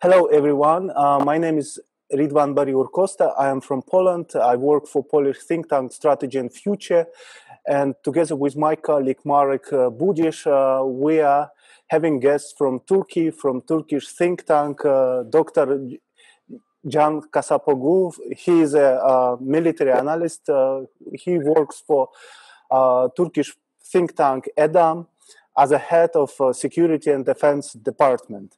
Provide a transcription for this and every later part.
Hello, everyone. My name is Ridvan Bariur Costa. I am from Poland. I work for Polish think tank Strategy and Future. And together with my colleague Marek Budish, we are having guests from Turkey, from Turkish think tank, Dr. Can Kasapoglu. He is a military analyst. He works for Turkish think tank EDAM as a head of Security and Defense Department.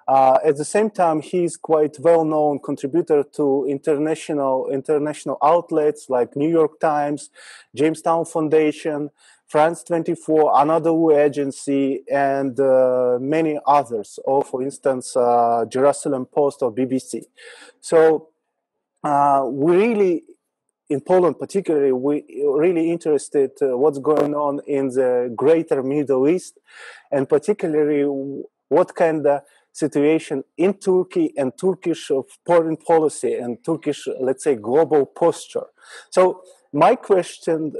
At the same time, he's quite well-known contributor to international outlets like New York Times, Jamestown Foundation, France 24, Anadolu Agency, and many others, or for instance, Jerusalem Post or BBC. So we really, in Poland particularly, we really interested what's going on in the greater Middle East, and particularly what kind of situation in Turkey and Turkish foreign policy and Turkish, let's say, global posture. So my question,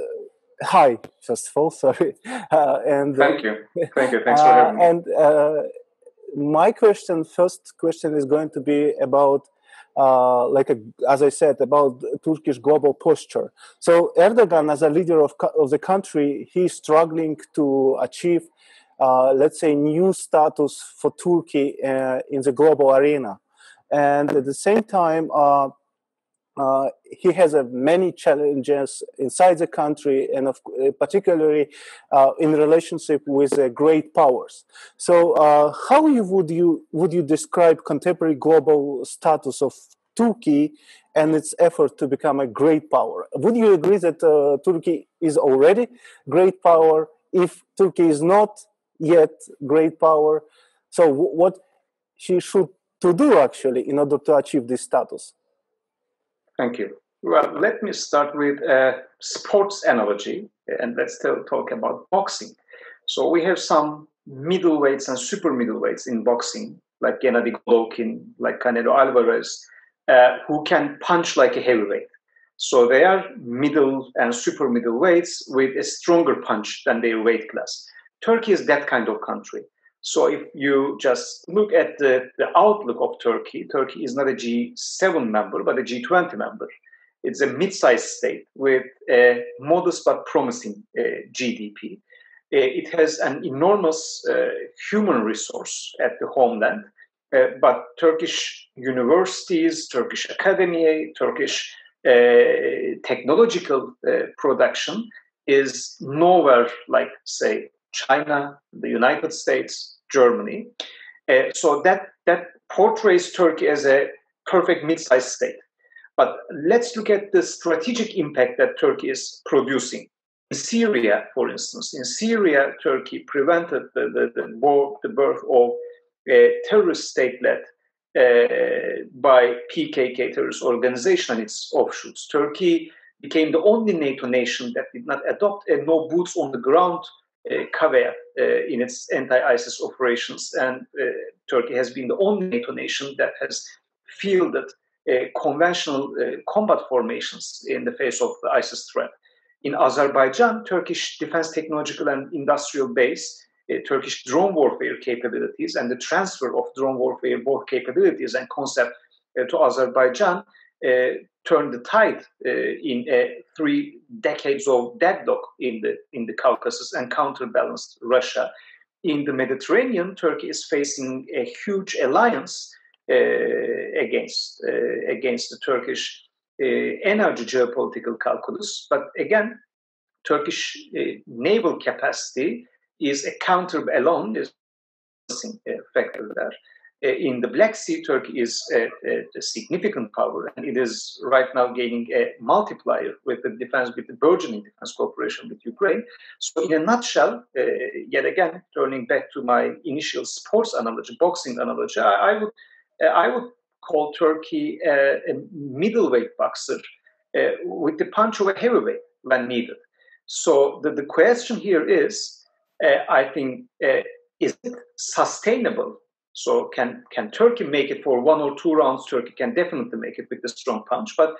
hi, first of all, sorry. Thank you. Thanks for having me. And my first question is going to be about, as I said, about Turkish global posture. So Erdogan, as a leader of the country, he's struggling to achieve let's say, new status for Turkey in the global arena. And at the same time, he has many challenges inside the country, and particularly in relationship with great powers. So how would you describe contemporary global status of Turkey and its effort to become a great power? Would you agree that Turkey is already great power? If Turkey is not yet great power, so what she should to do actually in order to achieve this status? Thank you. Well, let me start with a sports analogy, and let's talk about boxing. So we have some middleweights and super middleweights in boxing, like Gennady Golovkin, like Canelo Alvarez, who can punch like a heavyweight. So they are middle and super middleweights with a stronger punch than their weight class. Turkey is that kind of country. So if you just look at the outlook of Turkey, Turkey is not a G7 member, but a G20 member. It's a mid-sized state with a modest but promising GDP. It has an enormous human resource at the homeland, but Turkish universities, Turkish academy, Turkish technological production is nowhere like, say, China, the United States, Germany. So that portrays Turkey as a perfect mid-sized state. But let's look at the strategic impact that Turkey is producing. In Syria, for instance, Turkey prevented the birth of a terrorist state led by PKK terrorist organization and its offshoots. Turkey became the only NATO nation that did not adopt a no boots on the ground caveat in its anti-ISIS operations, and Turkey has been the only NATO nation that has fielded conventional combat formations in the face of the ISIS threat. In Azerbaijan, Turkish defense technological and industrial base, Turkish drone warfare capabilities, and the transfer of drone warfare, both capabilities and concept to Azerbaijan, turned the tide in 3 decades of deadlock in the Caucasus and counterbalanced Russia. In the Mediterranean, Turkey is facing a huge alliance against the Turkish energy geopolitical calculus. But again, Turkish naval capacity is a counterbalance, is a factor there. In the Black Sea, Turkey is a significant power, and it is right now gaining a multiplier with the burgeoning defense cooperation with Ukraine. So, in a nutshell, yet again, turning back to my initial sports analogy, boxing analogy, I would call Turkey a middleweight boxer with the punch of a heavyweight when needed. So, the question here is, I think, is it sustainable? So can Turkey make it for 1 or 2 rounds? Turkey can definitely make it with a strong punch. But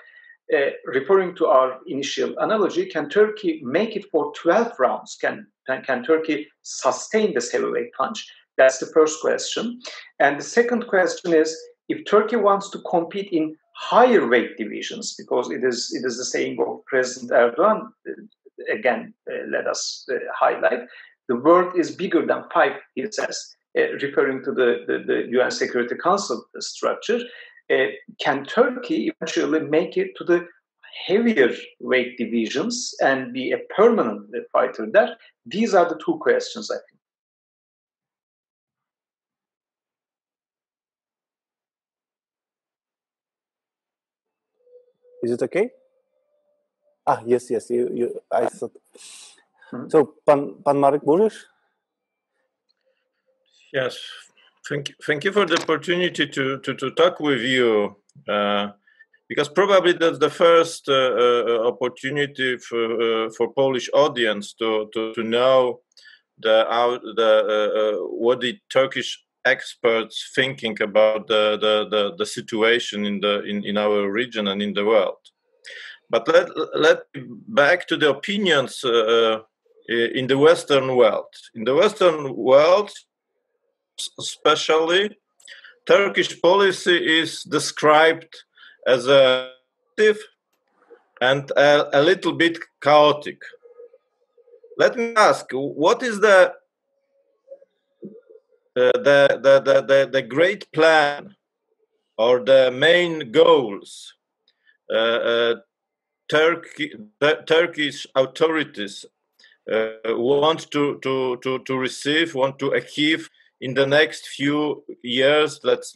referring to our initial analogy, can Turkey make it for 12 rounds? Can Turkey sustain this heavyweight punch? That's the first question. And the second question is, if Turkey wants to compete in higher weight divisions, because it is the saying of President Erdogan, again, let us highlight, the world is bigger than 5, he says, referring to the UN Security Council structure. Can Turkey eventually make it to the heavier weight divisions and be a permanent fighter there? These are the two questions, I think. Is it okay? Yes. I thought. Mm-hmm. So, Pan Marek Budzisz? Yes, thank you for the opportunity to talk with you, because probably that's the first opportunity for Polish audience to know what the Turkish experts thinking about the situation in our region and in the world. But let back to the opinions in the Western world. In the Western world, especially, Turkish policy is described as active and a little bit chaotic. Let me ask, what is the great plan or the main goals Turkish authorities want to receive, want to achieve in the next few years? Let's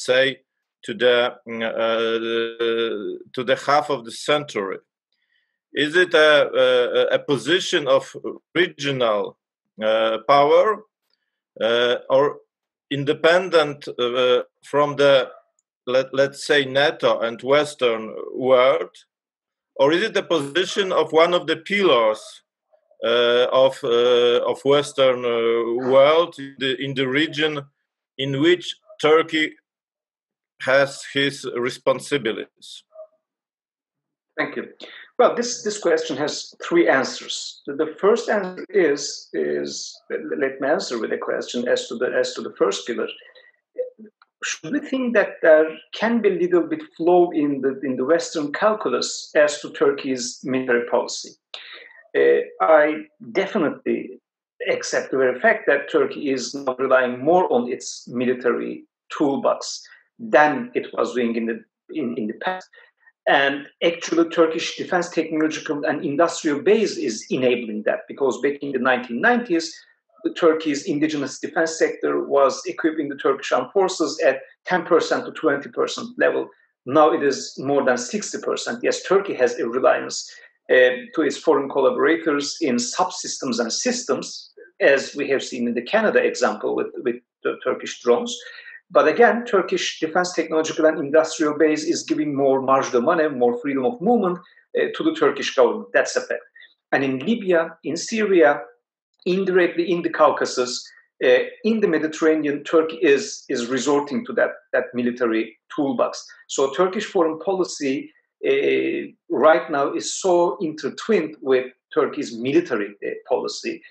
say to the half of the century. Is it a position of regional power or independent from the let's say NATO and Western world, or is it the position of one of the pillars of Western world in the region in which Turkey has his responsibilities? Thank you. Well, this question has 3 answers. The first answer is let me answer with a question as to the first pillar. Should we think that there can be a little bit flow in the Western calculus as to Turkey's military policy? I definitely accept the very fact that Turkey is now relying more on its military toolbox than it was doing in the past. And actually, Turkish defense technological and industrial base is enabling that, because back in the 1990s, Turkey's indigenous defense sector was equipping the Turkish armed forces at 10% to 20% level. Now it is more than 60%. Yes, Turkey has a reliance to its foreign collaborators in subsystems and systems, as we have seen in the Canada example with the Turkish drones. But again, Turkish defense technological and industrial base is giving more marge de manœuvre, more freedom of movement to the Turkish government. That's a fact. And in Libya, in Syria, indirectly in the Caucasus, in the Mediterranean, Turkey is resorting to that military toolbox. So Turkish foreign policy right now is so intertwined with Turkey's military policy.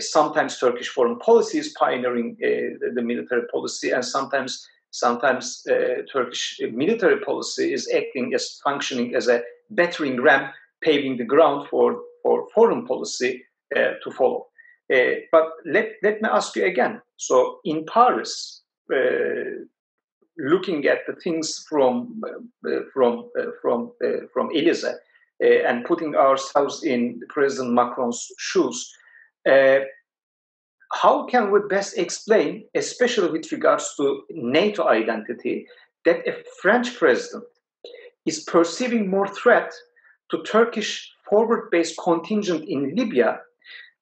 Sometimes Turkish foreign policy is pioneering the military policy, and sometimes Turkish military policy is functioning as a battering ram, paving the ground for foreign policy to follow. But let me ask you again. So in Paris, looking at the things from Élysée and putting ourselves in President Macron's shoes, how can we best explain, especially with regards to NATO identity, that a French president is perceiving more threat to Turkish forward-based contingent in Libya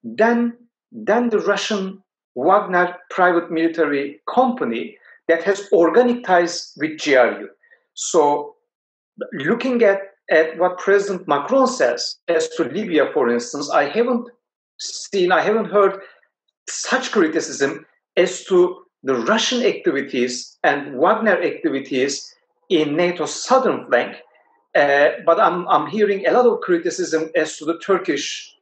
than the Russian Wagner private military company that has organic ties with GRU? So looking at what President Macron says as to Libya, for instance, I haven't heard such criticism as to the Russian activities and Wagner activities in NATO's southern flank. But I'm hearing a lot of criticism as to the Turkish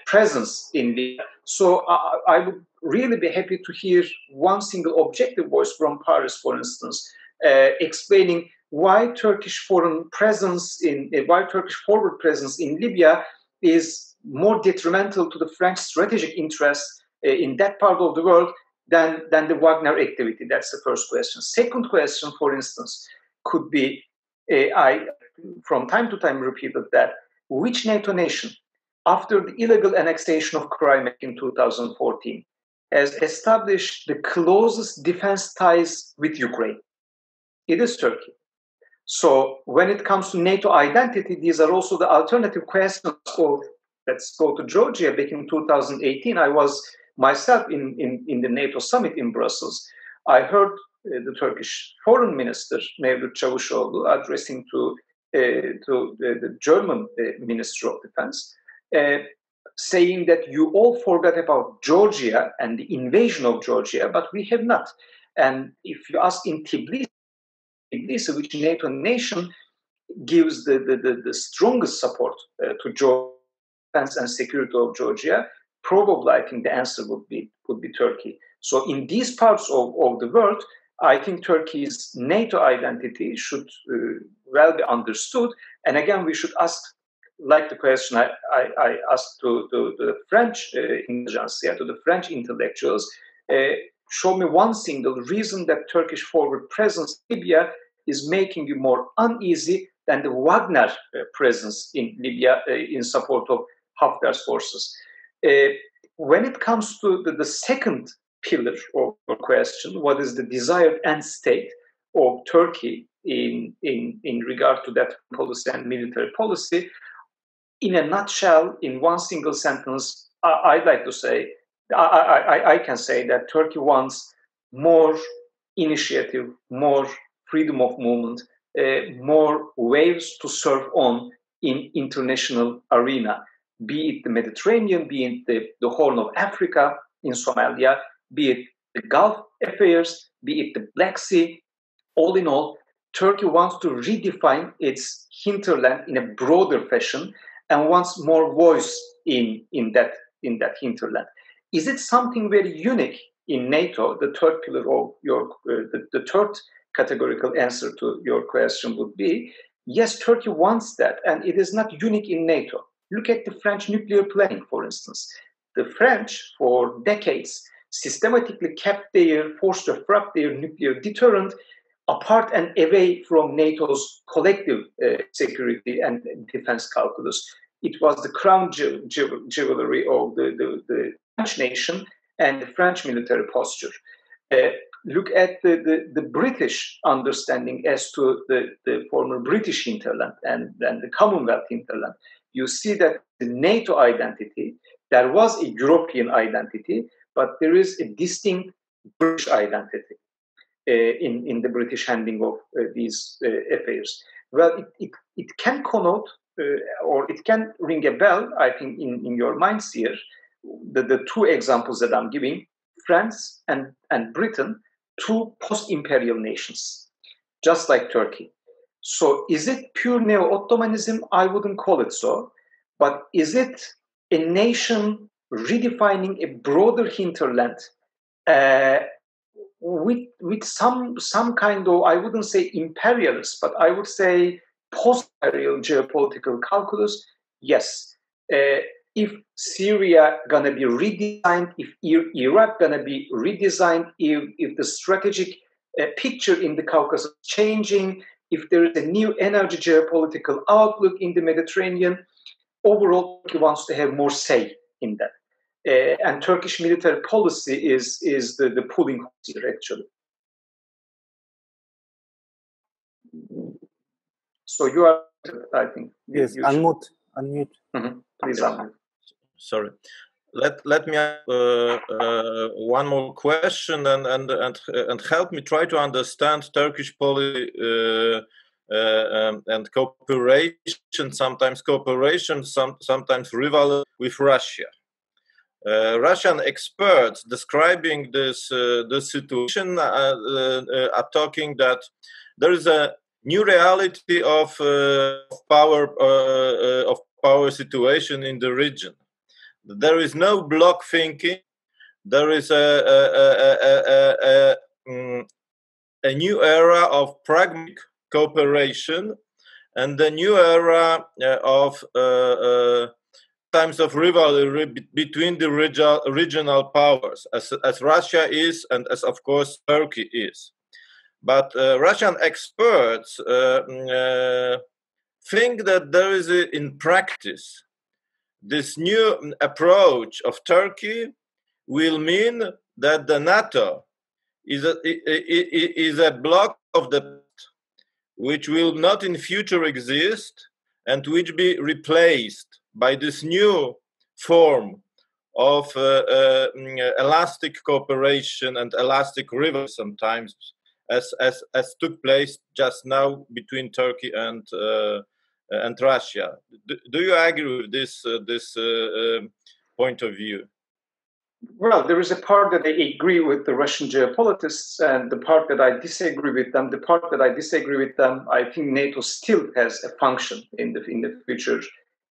presence in Libya. So I would really be happy to hear one single objective voice from Paris, for instance, explaining why Turkish forward presence in Libya is more detrimental to the French strategic interests in that part of the world than the Wagner activity. That's the first question. Second question, for instance, could be, I from time to time repeated that, which NATO nation, after the illegal annexation of Crimea in 2014, has established the closest defense ties with Ukraine? It is Turkey. So when it comes to NATO identity, these are also the alternative questions. So let's go to Georgia. Back in 2018, I was myself in the NATO summit in Brussels. I heard the Turkish foreign minister, Mevlut Çavuşoğlu, addressing to the German Minister of Defense, saying that you all forgot about Georgia and the invasion of Georgia, but we have not. And if you ask in Tbilisi, which NATO nation gives the strongest support to Georgia defense and security of Georgia, probably I think the answer would be Turkey. So in these parts of the world, I think Turkey's NATO identity should well be understood. And again, we should ask, like the question I asked to the French intelligentsia, to the French intellectuals, show me one single reason that Turkish forward presence in Libya is making you more uneasy than the Wagner presence in Libya in support of Haftar's forces. When it comes to the second pillar of your question, what is the desired end state of Turkey in regard to that policy and military policy? In a nutshell, in one single sentence, I'd like to say, I can say that Turkey wants more initiative, more freedom of movement, more waves to serve on in international arena, be it the Mediterranean, be it the Horn of Africa in Somalia, be it the Gulf affairs, be it the Black Sea. All in all, Turkey wants to redefine its hinterland in a broader fashion and wants more voice in that hinterland. Is it something very unique in NATO? The third pillar of your the third categorical answer to your question would be yes, Turkey wants that, and it is not unique in NATO. Look at the French nuclear planning, for instance. The French, for decades, systematically kept forced to disrupt their nuclear deterrent apart and away from NATO's collective security and defense calculus. It was the crown jewelry of the French nation and the French military posture. Look at the British understanding as to the former British hinterland and the Commonwealth hinterland. You see that the NATO identity, there was a European identity, but there is a distinct British identity in the British handling of these affairs. Well, it can connote or it can ring a bell, I think, in your minds here. The two examples that I'm giving, France and Britain, two post-imperial nations, just like Turkey. So is it pure neo-Ottomanism? I wouldn't call it so. But is it a nation redefining a broader hinterland with some kind of, I wouldn't say imperialist, but I would say post-imperial geopolitical calculus? Yes. If Syria gonna be redesigned, if Iraq gonna be redesigned, if the strategic picture in the Caucasus is changing, if there is a new energy geopolitical outlook in the Mediterranean, overall Turkey wants to have more say in that. And Turkish military policy is the pulling here, actually. So you are, I think. Yes, unmute. Mm-hmm. Please unmute. Sorry. Let me one more question and help me try to understand Turkish policy and cooperation, sometimes rivalry with Russia. Russian experts describing this situation are talking that there is a new reality of power situation in the region. There is no block thinking. There is a new era of pragmatic cooperation and a new era of times of rivalry between the regional powers, as Russia is and as, of course, Turkey is. But Russian experts think that there is, in practice, this new approach of Turkey will mean that the NATO is a block of the past, which will not in future exist and which be replaced by this new form of elastic cooperation and elastic rivalry sometimes, as took place just now between Turkey and Russia. Do you agree with this point of view? Well, there is a part that I agree with the Russian geopolitics, and the part that I disagree with them. The part that I disagree with them, I think NATO still has a function in the future,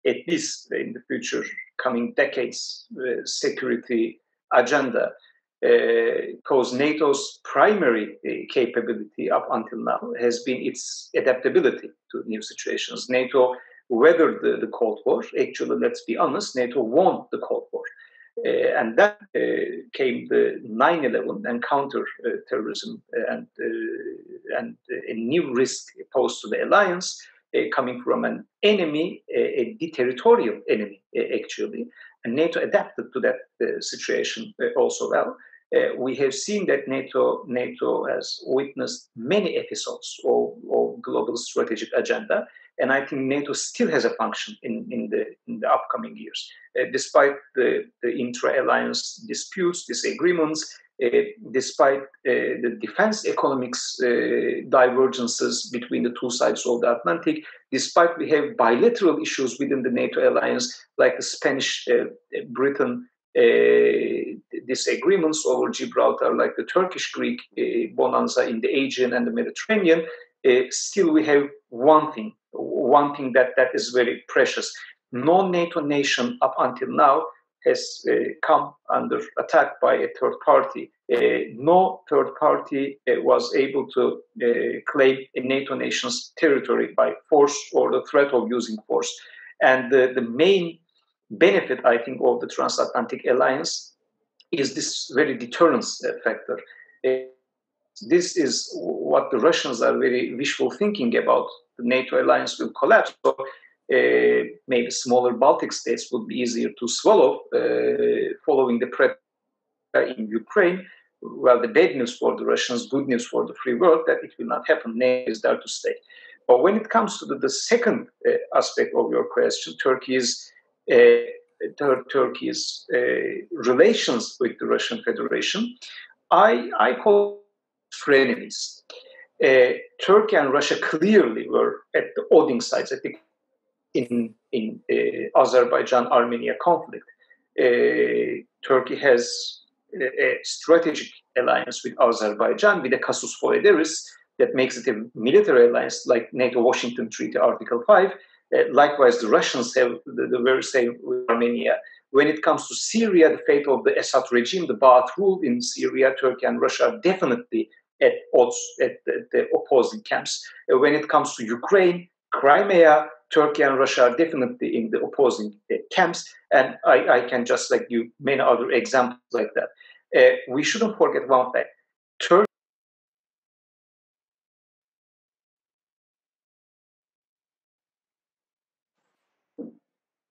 at least in the future coming decades, security agenda. Because NATO's primary capability up until now has been its adaptability to new situations. NATO weathered the Cold War. Actually, let's be honest, NATO won the Cold War. And then came the 9/11 and counter-terrorism and a new risk posed to the alliance coming from an enemy, a territorial enemy, actually. And NATO adapted to that situation also well. We have seen that NATO has witnessed many episodes of global strategic agenda, and I think NATO still has a function in the upcoming years, despite the intra-alliance disputes, disagreements, despite the defense economics divergences between the two sides of the Atlantic, despite we have bilateral issues within the NATO alliance, like the Spanish-Britain disagreements over Gibraltar, like the Turkish-Greek bonanza in the Aegean and the Mediterranean, still we have one thing that is very precious. No NATO nation up until now has come under attack by a third party. No third party was able to claim a NATO nation's territory by force or the threat of using force. And the main benefit, I think, of the transatlantic alliance is this very deterrence factor. This is what the Russians are very wishful thinking about. The NATO alliance will collapse. So maybe smaller Baltic states would be easier to swallow following the threat in Ukraine. Well, the bad news for the Russians, good news for the free world, that it will not happen. NATO is there to stay. But when it comes to the second aspect of your question, Turkey's relations with the Russian Federation, I call frenemies. Turkey and Russia clearly were at the odding sides. I think in Azerbaijan-Armenia conflict, Turkey has a strategic alliance with Azerbaijan, with the casus foederis that makes it a military alliance like NATO-Washington Treaty Article 5. Likewise, the Russians have the very same with Armenia. When it comes to Syria, the fate of the Assad regime, the Ba'ath rule in Syria, Turkey and Russia are definitely at odds, at the opposing camps. When it comes to Ukraine, Crimea, Turkey and Russia are definitely in the opposing camps. And I can just like you many other examples like that. We shouldn't forget one fact. Turkey.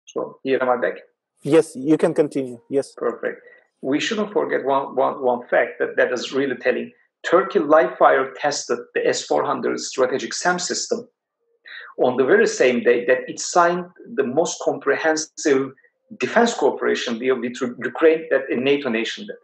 So here am I back? Yes, you can continue. Yes. Perfect. We shouldn't forget one fact that is really telling. Turkey live fire tested the S-400 strategic SAM system on the very same day that it signed the most comprehensive defense cooperation deal with Ukraine that a NATO nation did.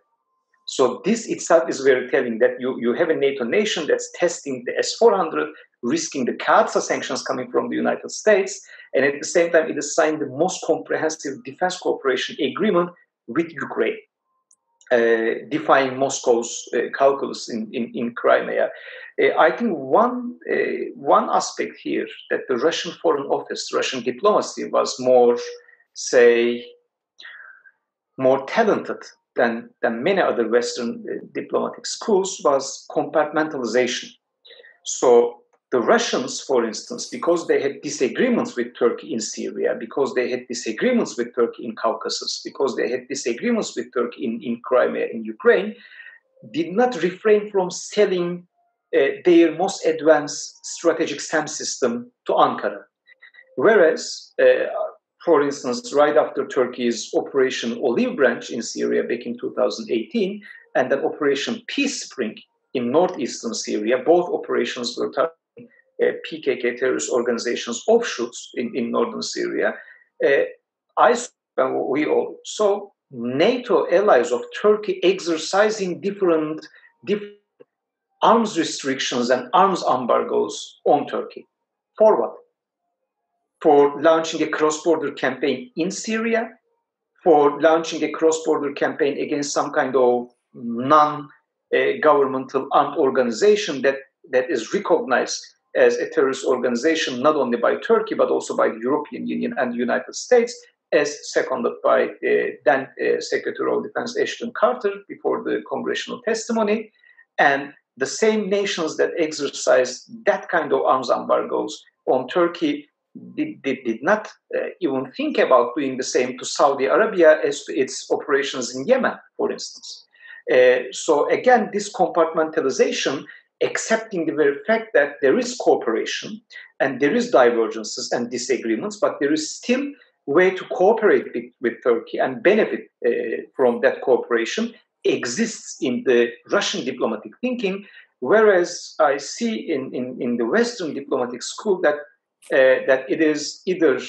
So this itself is very telling that you have a NATO nation that's testing the S-400, risking the CAATSA sanctions coming from the United States, and at the same time it has signed the most comprehensive defense cooperation agreement with Ukraine, defying Moscow's calculus in Crimea. I think one aspect here that the Russian Foreign Office, Russian diplomacy was more, say, more talented than many other Western diplomatic schools was compartmentalization. So the Russians, for instance, because they had disagreements with Turkey in Syria, because they had disagreements with Turkey in Caucasus, because they had disagreements with Turkey in Crimea, in Ukraine, did not refrain from selling their most advanced strategic SAM system to Ankara. Whereas, for instance, right after Turkey's Operation Olive Branch in Syria back in 2018, and then Operation Peace Spring in northeastern Syria, both operations were targeting PKK terrorist organizations offshoots in northern Syria. We all saw NATO allies of Turkey exercising different arms restrictions and arms embargoes on Turkey. For what? For launching a cross-border campaign in Syria, for launching a cross-border campaign against some kind of non-governmental armed organization that is recognized as a terrorist organization, not only by Turkey, but also by the European Union and the United States, as seconded by then Secretary of Defense Ashton Carter before the congressional testimony. And the same nations that exercised that kind of arms embargoes on Turkey did not even think about doing the same to Saudi Arabia as to its operations in Yemen, for instance. So again, this compartmentalization, accepting the very fact that there is cooperation and there is divergences and disagreements, but there is still a way to cooperate with Turkey and benefit from that cooperation, exists in the Russian diplomatic thinking, whereas I see in the Western diplomatic school that it is either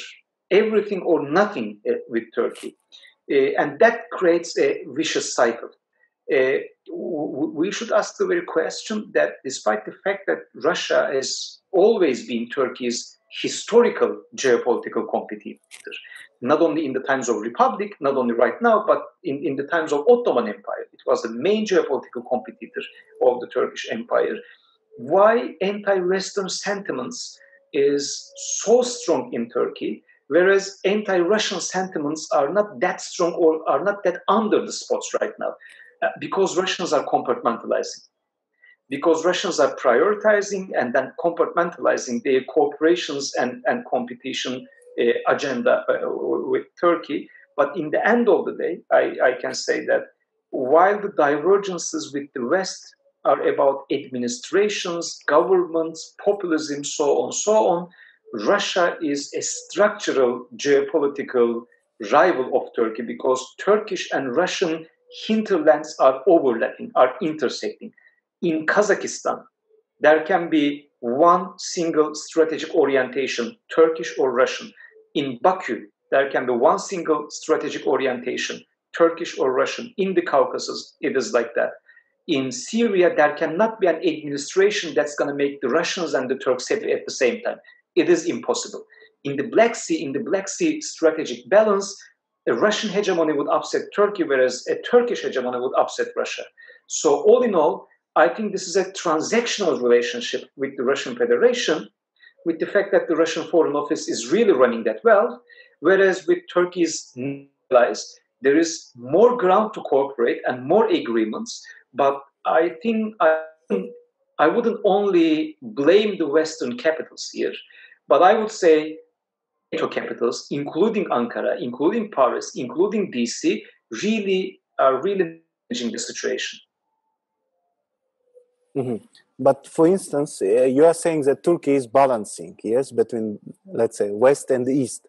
everything or nothing with Turkey. And that creates a vicious cycle. We should ask the very question that despite the fact that Russia has always been Turkey's historical geopolitical competitor, not only in the times of Republic, not only right now, but in the times of Ottoman Empire, it was the main geopolitical competitor of the Turkish Empire. Why anti-Western sentiments is so strong in Turkey, whereas anti-Russian sentiments are not that strong or are not that under the spots right now? Because Russians are compartmentalizing. Because Russians are prioritizing and then compartmentalizing their cooperations and competition agenda with Turkey. But in the end of the day, I can say that while the divergences with the West are about administrations, governments, populism, so on, Russia is a structural geopolitical rival of Turkey because Turkish and Russian hinterlands are overlapping, are intersecting. In Kazakhstan, there can be one single strategic orientation, Turkish or Russian. In Baku, there can be one single strategic orientation, Turkish or Russian. In the Caucasus, it is like that. In Syria, there cannot be an administration that's going to make the Russians and the Turks happy at the same time. It is impossible. In the Black Sea strategic balance, a Russian hegemony would upset Turkey, whereas a Turkish hegemony would upset Russia. So all in all, I think this is a transactional relationship with the Russian Federation, with the fact that the Russian Foreign Office is really running that well, whereas with Turkey's allies, there is more ground to cooperate and more agreements. But I think I wouldn't only blame the Western capitals here, but I would say NATO capitals, including Ankara, including Paris, including DC, are managing the situation. Mm-hmm. But for instance, you are saying that Turkey is balancing, yes, between, let's say, West and East.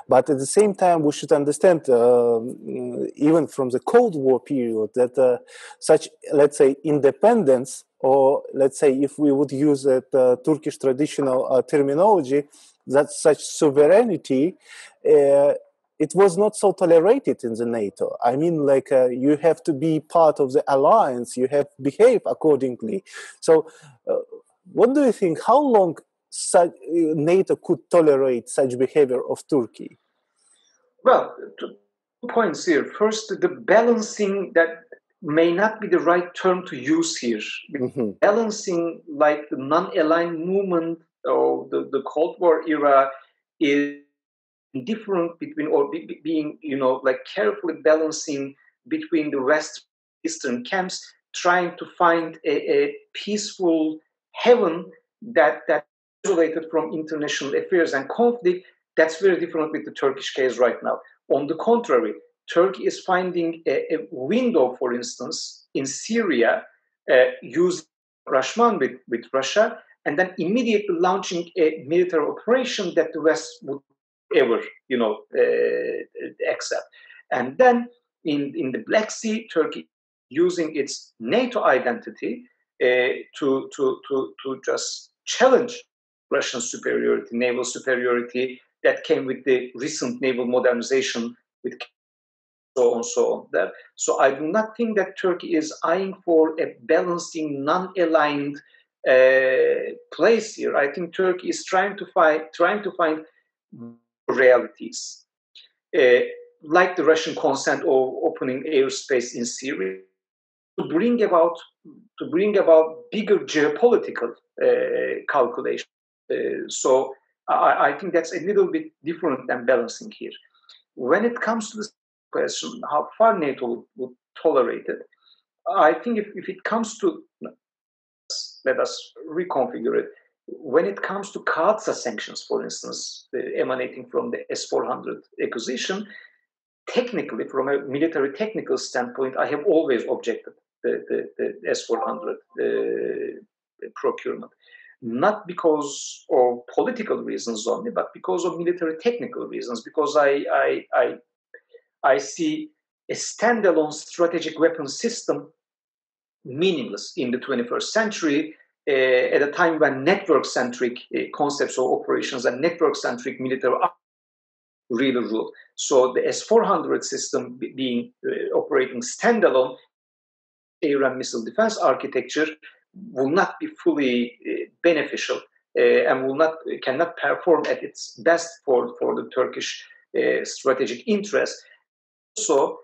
But at the same time, we should understand, even from the Cold War period, that such, let's say, independence, or let's say, if we would use Turkish traditional terminology, that such sovereignty, it was not so tolerated in the NATO. I mean, like, you have to be part of the alliance, you have to behave accordingly. So what do you think, how long NATO could tolerate such behavior of Turkey? Well, 2 points here. First, the balancing, that may not be the right term to use here. Mm-hmm. Balancing, like the non-aligned movement of the Cold War era, is different between, or being, like carefully balancing between the West Eastern camps, trying to find a peaceful heaven that isolated from international affairs and conflict. That's very different with the Turkish case right now. On the contrary, Turkey is finding a window, for instance, in Syria, using Rashman with Russia, and then immediately launching a military operation that the West would ever, accept. And then in the Black Sea, Turkey using its NATO identity to just challenge Russian superiority, naval superiority that came with the recent naval modernization, with so on there. So I do not think that Turkey is eyeing for a balancing, non-aligned place here. I think Turkey is trying to find realities, like the Russian consent of opening airspace in Syria, to bring about bigger geopolitical calculation. So I think that's a little bit different than balancing here. When it comes to the question, how far NATO would tolerate it, I think if it comes to, let us reconfigure it, when it comes to Kağıtsa sanctions, for instance, emanating from the S-400 acquisition, technically, from a military technical standpoint, I have always objected the S-400 procurement. Not because of political reasons only, but because of military technical reasons, because I see a standalone strategic weapon system meaningless in the 21st century, at a time when network-centric concepts of operations and network-centric military really rule. So the S-400 system being operating standalone air and missile defense architecture will not be fully beneficial and cannot perform at its best for the Turkish strategic interest. So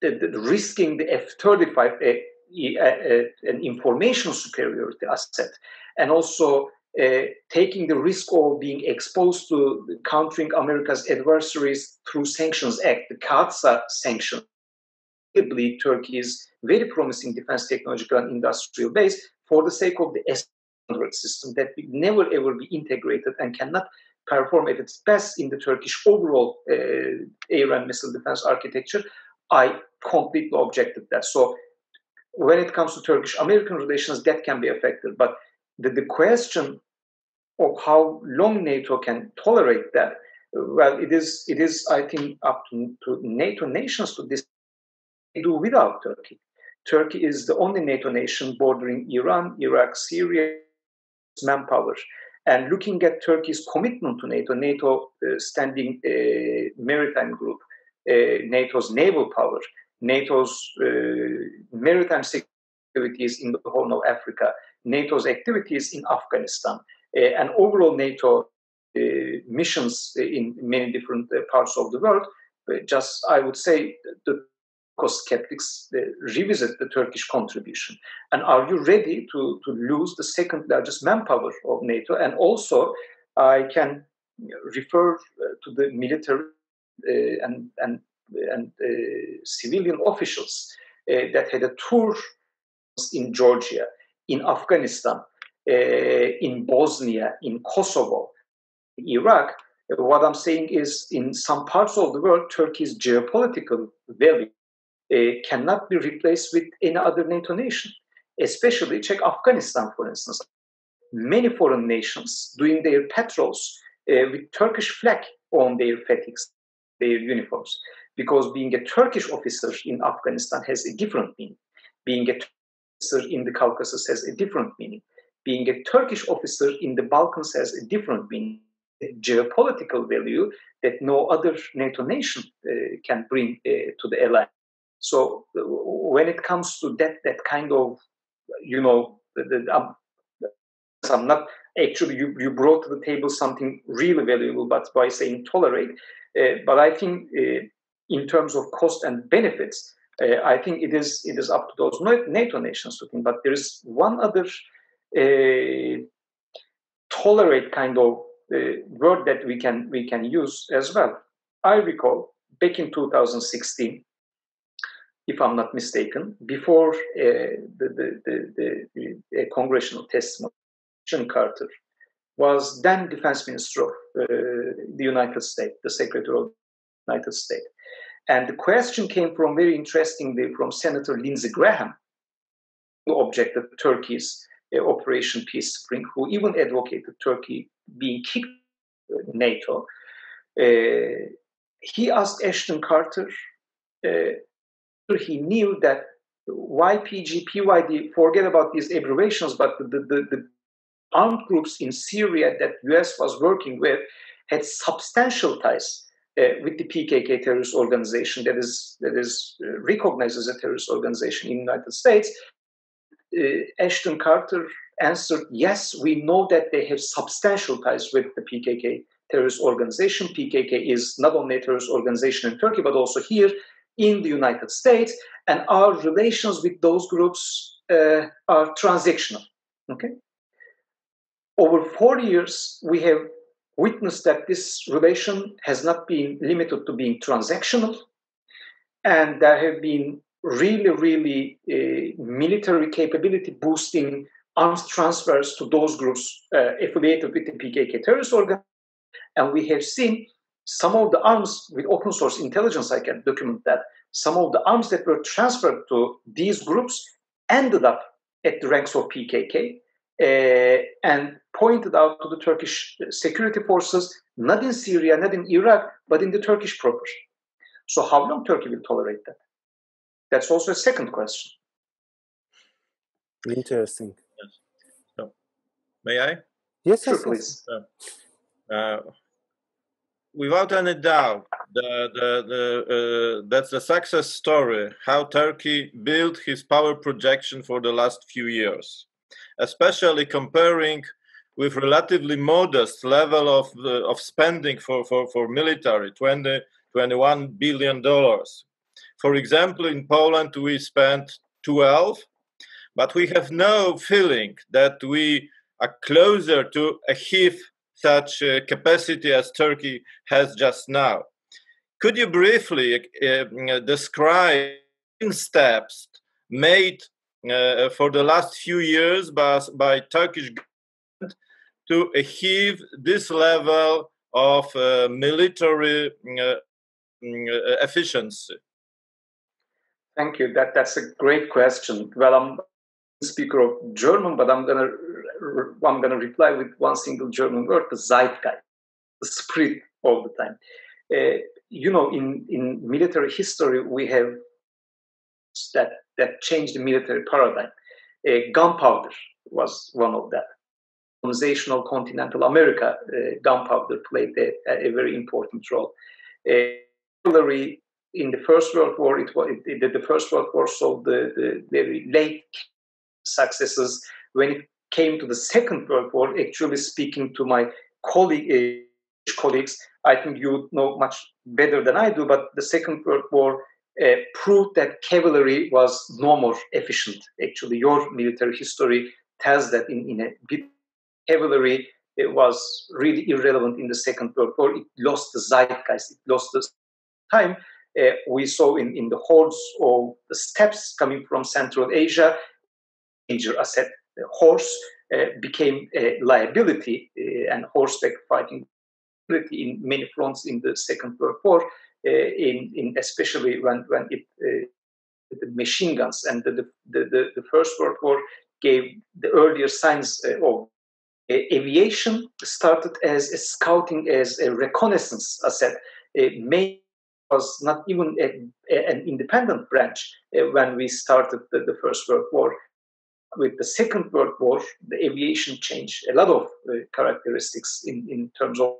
risking the F-35 an information superiority asset, and also taking the risk of being exposed to countering America's adversaries through Sanctions Act, the Kağıtsa sanction, Turkey's very promising defense technological and industrial base for the sake of the S-400 system that will never ever be integrated and cannot perform at its best in the Turkish overall air and missile defense architecture. I completely objected that. So when it comes to Turkish-American relations, that can be affected. But the question of how long NATO can tolerate that, well, it is I think up to NATO nations to decide to do without Turkey. Turkey is the only NATO nation bordering Iran, Iraq, Syria, manpower. And looking at Turkey's commitment to NATO standing maritime group, NATO's naval power, NATO's maritime activities in the Horn of Africa, NATO's activities in Afghanistan, and overall NATO missions in many different parts of the world. Just, I would say, the skeptics revisit the Turkish contribution. And are you ready to lose the second largest manpower of NATO? And also, I can refer to the military and civilian officials that had a tour in Georgia, in Afghanistan, in Bosnia, in Kosovo, Iraq. What I'm saying is, in some parts of the world, Turkey's geopolitical value cannot be replaced with any other NATO nation. Especially check Afghanistan, for instance. Many foreign nations doing their patrols with Turkish flag on their fatigues, their uniforms, because being a Turkish officer in Afghanistan has a different meaning. Being a Turkish officer in the Caucasus has a different meaning. Being a Turkish officer in the Balkans has a different meaning. A geopolitical value that no other NATO nation can bring to the alliance. So when it comes to that kind of, I'm not actually, you brought to the table something really valuable, but by saying tolerate. But I think in terms of cost and benefits, I think it is up to those NATO nations to think. But there is one other tolerate kind of word that we can use as well. I recall back in 2016, if I'm not mistaken, before the congressional testimony, Ashton Carter was then Defense Minister of the United States, the Secretary of the United States. And the question came from, very interestingly, from Senator Lindsey Graham, who objected to Turkey's Operation Peace Spring, who even advocated Turkey being kicked NATO. He asked Ashton Carter, he knew that YPG, PYD, forget about these abbreviations, but the armed groups in Syria that US was working with had substantial ties with the PKK terrorist organization that is recognized as a terrorist organization in the United States. Ashton Carter answered, yes, we know that they have substantial ties with the PKK terrorist organization. PKK is not only a terrorist organization in Turkey, but also here in the United States, and our relations with those groups are transactional. Okay? Over 4 years, we have witnessed that this relation has not been limited to being transactional, and there have been really military capability boosting arms transfers to those groups affiliated with the PKK terrorist organization. And we have seen some of the arms with open source intelligence, I can document that, some of the arms that were transferred to these groups ended up at the ranks of PKK and pointed out to the Turkish security forces, not in Syria, not in Iraq, but in the Turkish proper. So how long Turkey will tolerate that? That's also a second question. Interesting. Yes. So, may I? Yes, sure, yes, please. Without any doubt, that's a success story, how Turkey built his power projection for the last few years, especially comparing with relatively modest level of spending for military, $21 billion. For example, in Poland, we spent 12, but we have no feeling that we are closer to achieve such capacity as Turkey has just now. Could you briefly describe steps made for the last few years by Turkish government to achieve this level of military efficiency? Thank you. That's a great question. Well, I'm a speaker of German, but I'm gonna reply with one single German word: the Zeitgeist, the spirit all the time. In military history, we have that changed the military paradigm. Gunpowder was one of that. Colonizational Continental America, gunpowder played a very important role. Artillery in the First World War, the First World War saw the very late successes. When it came to the Second World War, actually speaking to my colleagues, I think you know much better than I do, but the Second World War proved that cavalry was no more efficient. Actually, your military history tells that in a bit. Cavalry, it was really irrelevant in the Second World War. It lost the zeitgeist, it lost the time. We saw in the hordes of the steppes coming from Central Asia, major asset, the horse became a liability, and horseback fighting in many fronts in the Second World War, especially when the machine guns and the First World War gave the earlier signs of aviation started as a scouting, as a reconnaissance asset. It was not even an independent branch when we started the First World War. With the Second World War, the aviation changed a lot of characteristics in terms of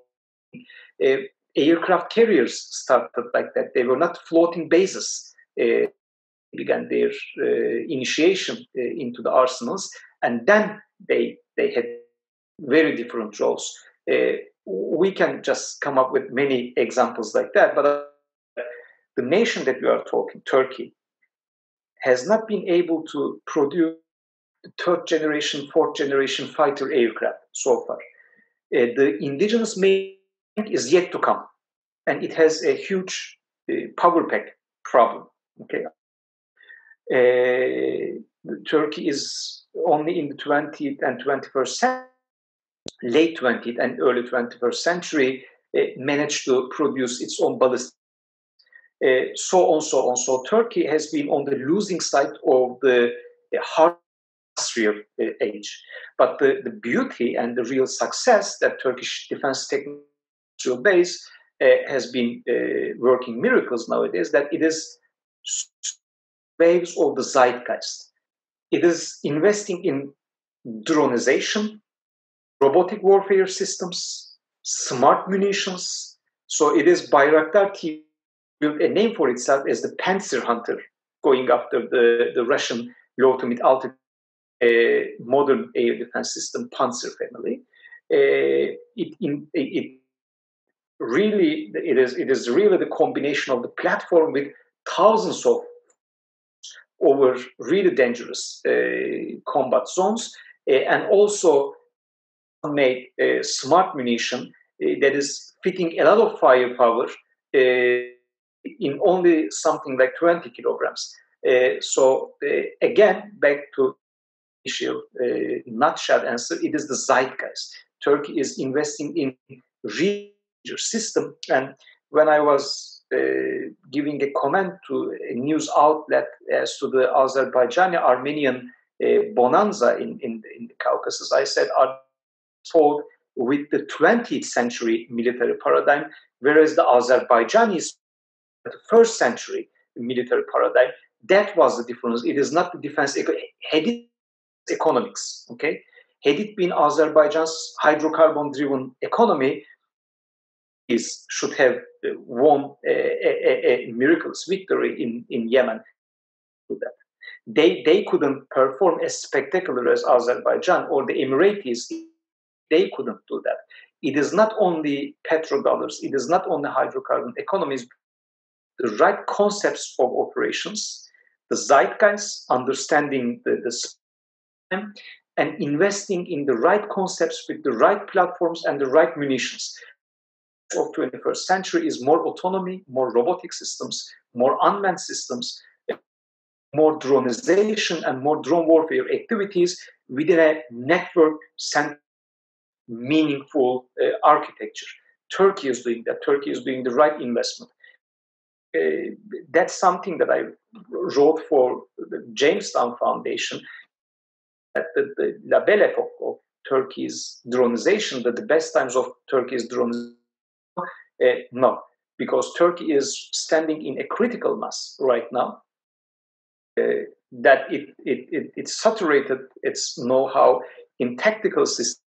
aircraft carriers started like that. They were not floating bases. Began their initiation into the arsenals, and then they had very different roles. We can just come up with many examples like that, but the nation that we are talking, Turkey, has not been able to produce the third generation, fourth generation fighter aircraft so far. The indigenous main is yet to come, and it has a huge power pack problem. Okay, Turkey is only in the 20th and 21st century, late 20th and early 21st century, managed to produce its own ballistic. So on, so on. So Turkey has been on the losing side of the hard industrial age. But the beauty and the real success that Turkish defense technological base has been working miracles nowadays, that it is waves of the zeitgeist. It is investing in dronization, robotic warfare systems, smart munitions. So it is Bayraktar T built a name for itself as the Panzer Hunter, going after the Russian low to mid altitude modern air defense system Panzer family. It is really the combination of the platform with thousands of over really dangerous combat zones, and also made smart munition that is fitting a lot of firepower in only something like 20 kilograms. So again, back to initial nutshell answer, it is the zeitgeist. Turkey is investing in major system. And when I was giving a comment to a news outlet as to the Azerbaijani-Armenian bonanza in the Caucasus, I said, are told with the 20th century military paradigm, whereas the Azerbaijanis, the first century military paradigm, that was the difference. It is not the defense. Had it economics, okay? Had it been Azerbaijan's hydrocarbon-driven economy, should have won a miraculous victory in Yemen. They couldn't perform as spectacular as Azerbaijan or the Emiratis. They couldn't do that. It is not only petrodollars, it is not only hydrocarbon economies, the right concepts of operations, the zeitgeist, understanding the and investing in the right concepts with the right platforms and the right munitions. Of 21st century is more autonomy, more robotic systems, more unmanned systems, more dronization and more drone warfare activities within a network-centered, meaningful architecture. Turkey is doing that. Turkey is doing the right investment. That's something that I wrote for the Jamestown Foundation, at the La Belle Epoque of Turkey's dronization, that the best times of Turkey's dronization. No, because Turkey is standing in a critical mass right now. That it saturated its know-how in tactical systems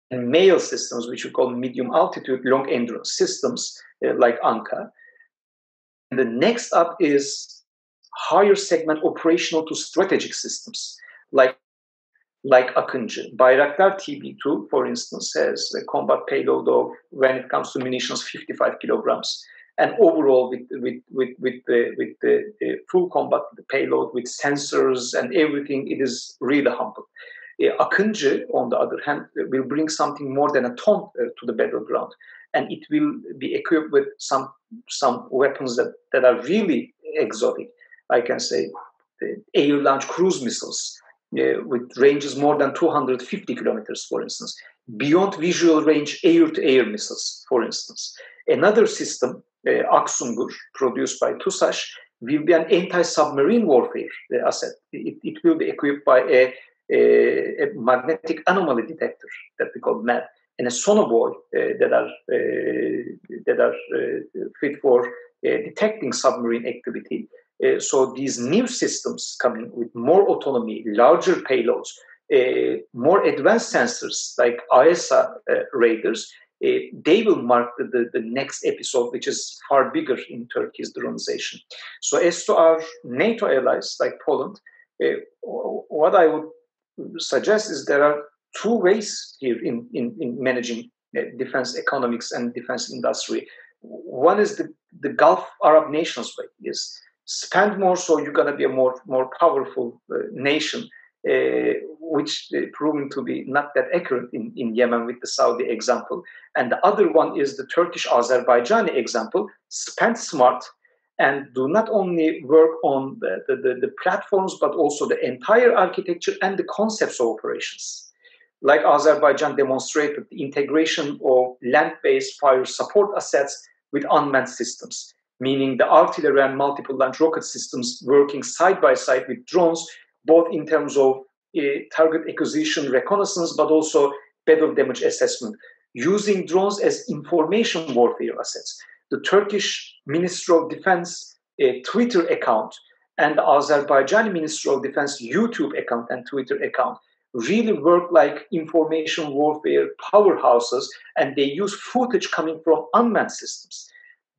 and mail systems, which we call medium altitude, long endurance systems, like Anka. And the next up is higher segment operational to strategic systems, like Akıncı. Bayraktar TB2, for instance, has a combat payload of, when it comes to munitions, 55 kilograms. And overall, with the full combat payload, with sensors and everything, it is really humble. Akıncı, on the other hand, will bring something more than a ton to the battleground. And it will be equipped with some weapons that are really exotic. I can say air-launched cruise missiles, with ranges more than 250 kilometers, for instance. Beyond visual range air-to-air missiles, for instance. Another system, Aksungur, produced by TUSAŞ, will be an anti-submarine warfare asset. It will be equipped by a magnetic anomaly detector that we call MAD, and a sonobuoy that are fit for detecting submarine activity. So these new systems coming with more autonomy, larger payloads, more advanced sensors like AESA radars, they will mark the next episode, which is far bigger in Turkey's dronization. So as to our NATO allies like Poland, what I would suggest is there are two ways here in managing defense economics and defense industry. One is the Gulf Arab nations way, is spend more so you're going to be a more powerful nation, which proven to be not that accurate in Yemen with the Saudi example. And the other one is the Turkish-Azerbaijani example, spend smart and do not only work on the platforms, but also the entire architecture and the concepts of operations. Like Azerbaijan demonstrated the integration of land-based fire support assets with unmanned systems, meaning the artillery and multiple launch rocket systems working side by side with drones, both in terms of target acquisition, reconnaissance, but also battle damage assessment, using drones as information warfare assets. The Turkish Ministry of Defense Twitter account and the Azerbaijani Ministry of Defense YouTube account and Twitter account really work like information warfare powerhouses, and they use footage coming from unmanned systems.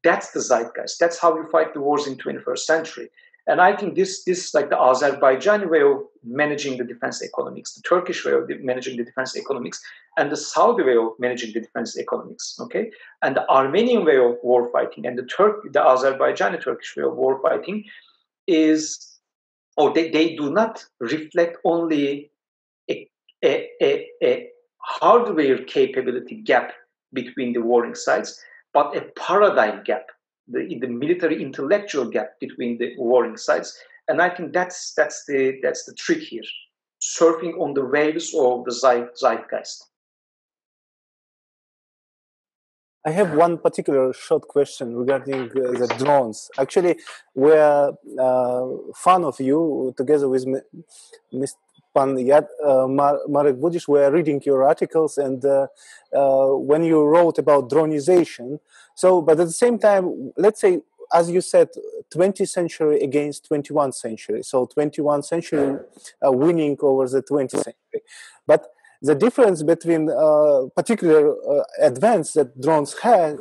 That's the zeitgeist. That's how you fight the wars in the 21st century. And I think this like the Azerbaijani way of managing the defense economics, the Turkish way of managing the defense economics, and the Saudi way of managing the defense economics, okay? And the Armenian way of war fighting and the Azerbaijani Turkish way of war fighting is, or they do not reflect only a hardware capability gap between the warring sides, but a paradigm gap, the military intellectual gap between the warring sides. And I think that's the trick here, surfing on the waves of the zeitgeist. I have one particular short question regarding the drones. Actually, we're fan of you together with Mr. Marek Budish. We're reading your articles, and when you wrote about dronization. So, but at the same time, let's say, as you said, 20th century against 21st century. So 21st century winning over the 20th century. But the difference between particular advance that drones have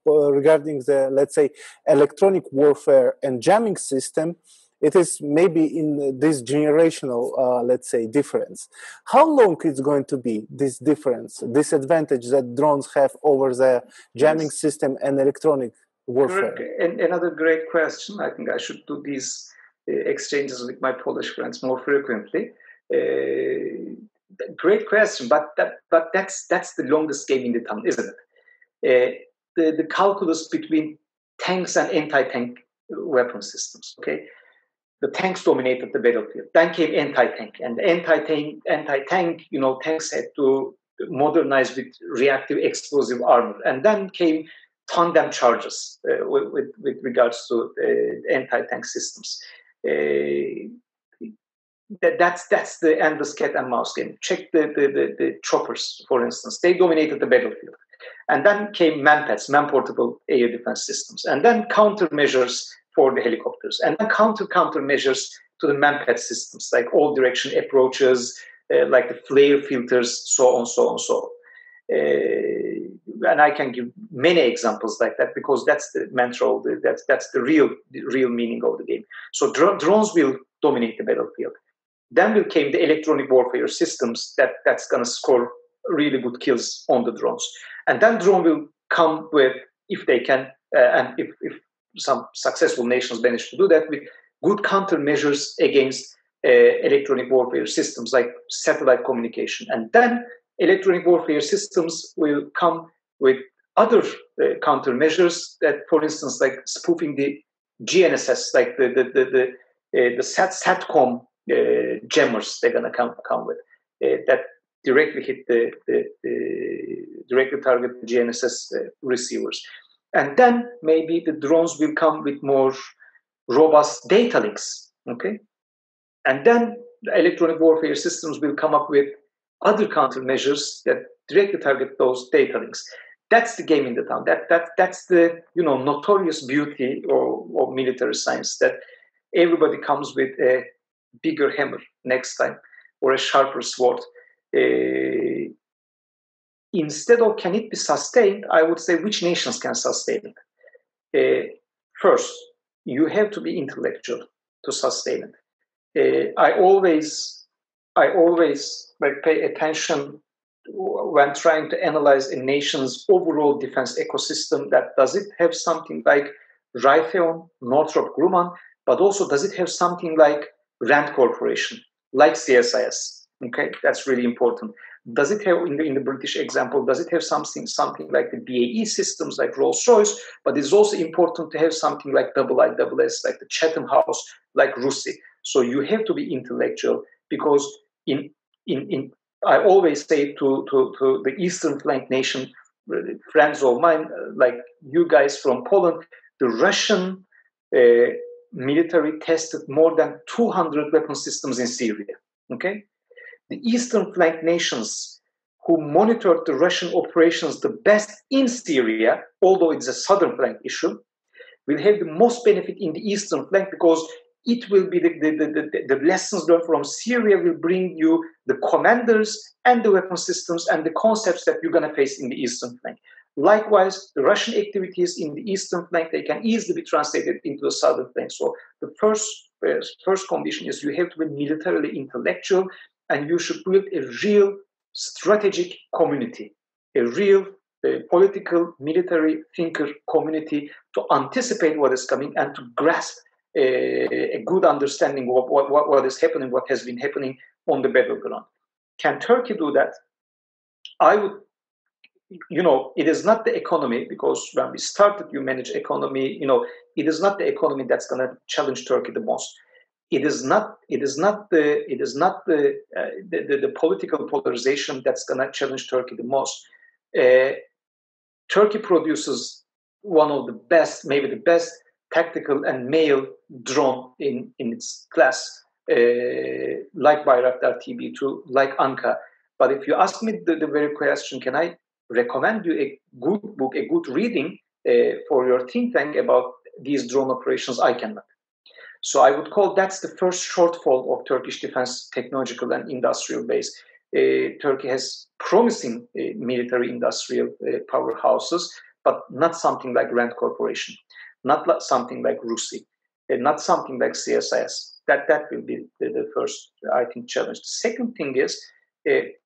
regarding the, let's say, electronic warfare and jamming system, it is maybe in this generational, let's say, difference. How long is going to be this difference, this advantage that drones have over the jamming system and electronic warfare? And another great question. I think I should do these exchanges with my Polish friends more frequently. Great question, but that's the longest game in the town, isn't it? The calculus between tanks and anti-tank weapon systems. Okay, the tanks dominated the battlefield. Then came anti-tank, and anti-tank. Tanks had to modernize with reactive explosive armor, and then came tandem charges with regards to anti-tank systems. That's the endless cat and mouse game. Check the choppers, for instance. They dominated the battlefield. And then came MANPADS, man-portable air defense systems. And then countermeasures for the helicopters. And then countermeasures to the MANPAD systems, like all-direction approaches, like the flare filters, so on. And I can give many examples like that, because that's the mantra of that's the real meaning of the game. So drones will dominate the battlefield. Then will came the electronic warfare systems that's going to score really good kills on the drones. And then drone will come with, if they can, and if some successful nations manage to do that, with good countermeasures against electronic warfare systems like satellite communication. And then electronic warfare systems will come with other countermeasures that, for instance, like spoofing the GNSS, like the SATCOM jammers they're gonna come with that directly hit directly target the GNSS receivers. And then maybe the drones will come with more robust data links, okay? And then the electronic warfare systems will come up with other countermeasures that directly target those data links. That's the game in the town. That's the notorious beauty of military science, that everybody comes with a bigger hammer next time or a sharper sword. Instead of can it be sustained, I would say which nations can sustain it. First, you have to be intellectual to sustain it. I always pay attention when trying to analyze a nation's overall defense ecosystem. That does it have something like Raytheon, Northrop Grumman, but also does it have something like RAND Corporation, like CSIS. Okay, that's really important. Does it have, in the British example, does it have something like the BAE systems, like Rolls-Royce? But it's also important to have something like IISS, like the Chatham House, like RUSI. So you have to be intellectual, because in I always say to the Eastern Flank nation, friends of mine, like you guys from Poland, the Russian military tested more than 200 weapon systems in Syria. Okay, the Eastern Flank nations who monitored the Russian operations the best in Syria, although it's a Southern Flank issue, will have the most benefit in the Eastern Flank, because it will be the lessons learned from Syria will bring you the commanders and the weapon systems and the concepts that you're going to face in the Eastern Flank. Likewise, the Russian activities in the Eastern Flank, they can easily be translated into the Southern Flank. So the first condition is you have to be militarily intellectual, and you should build a real strategic community, a real political, military thinker community to anticipate what is coming and to grasp a good understanding of what is happening, what has been happening on the battleground. Can Turkey do that? I would, it is not the economy, because when we started, you manage economy, it is not the economy that's going to challenge Turkey the most. It is not the political polarization that's going to challenge Turkey the most. Turkey produces one of the best, maybe the best tactical and mail drone in its class, like Bayraktar TB2, like Anka. But if you ask me the very question, can I recommend you a good book, a good reading for your think tank about these drone operations? I cannot. So I would call that's the first shortfall of Turkish defense technological and industrial base. Turkey has promising military industrial powerhouses, but not something like RAND Corporation, not something like RUSI, not something like CSIS. That will be the first, I think, challenge. The second thing is,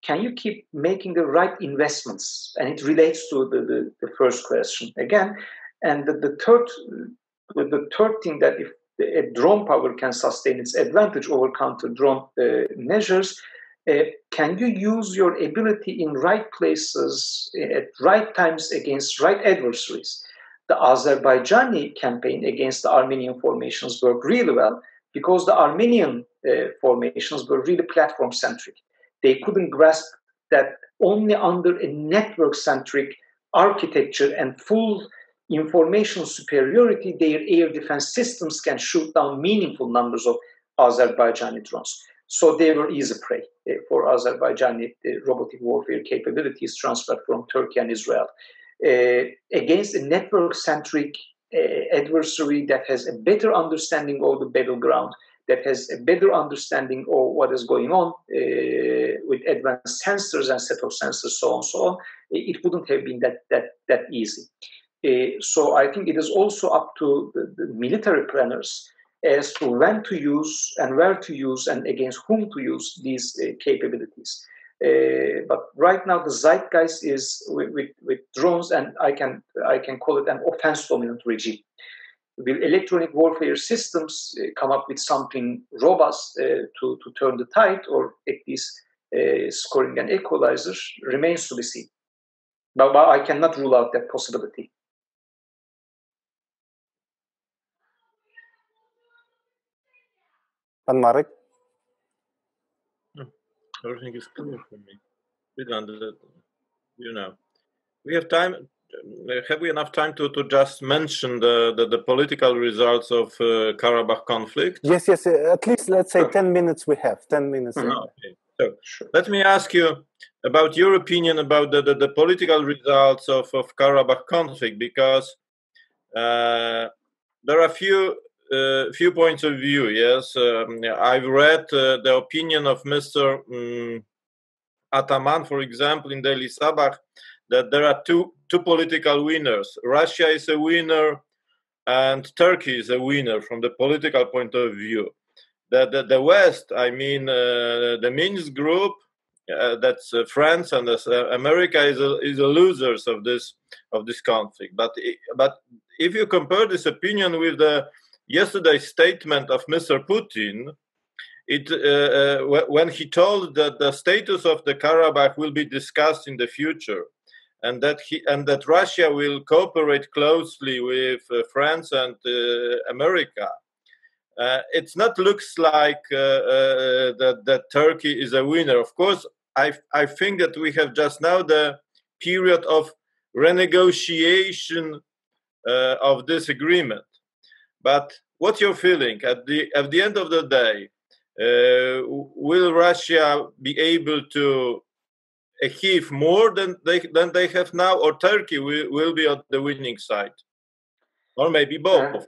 can you keep making the right investments? And it relates to the first question again. And the third thing, that if a drone power can sustain its advantage over counter-drone measures, can you use your ability in right places at right times against right adversaries? The Azerbaijani campaign against the Armenian formations worked really well, because the Armenian formations were really platform-centric. They couldn't grasp that only under a network-centric architecture and full information superiority, their air defense systems can shoot down meaningful numbers of Azerbaijani drones. So they were easy prey for Azerbaijani robotic warfare capabilities transferred from Turkey and Israel. Against a network-centric adversary that has a better understanding of the battleground, that has a better understanding of what is going on with advanced sensors and set of sensors, so on, so on, it wouldn't have been that easy. So I think it is also up to the military planners as to when to use and where to use and against whom to use these capabilities. But right now the zeitgeist is with drones, and I can call it an offense-dominant regime. Will electronic warfare systems come up with something robust to turn the tide, or at least scoring an equalizer, remains to be seen. But I cannot rule out that possibility. And Marek? Everything is clear for me. We have time. Have we enough time to just mention the political results of Karabakh conflict? Yes. At least, let's say 10 minutes we have. 10 minutes. Okay. So let me ask you about your opinion about the political results of Karabakh conflict, because there are few points of view. Yes, I've read the opinion of Mr. Ataman, for example, in Daily Sabah, that there are two political winners. Russia is a winner, and Turkey is a winner from the political point of view. The West, I mean, the Minsk group, that's France and America, is a losers of this conflict. But if you compare this opinion with the yesterday's statement of Mr. Putin, when he told that the status of the Karabakh will be discussed in the future, and that Russia will cooperate closely with France and America, it's not looks like that Turkey is a winner. Of course, I think that we have just now the period of renegotiation of this agreement. But what's your feeling at the end of the day? Will Russia be able to achieve more than they have now, or Turkey will be on the winning side, or maybe both?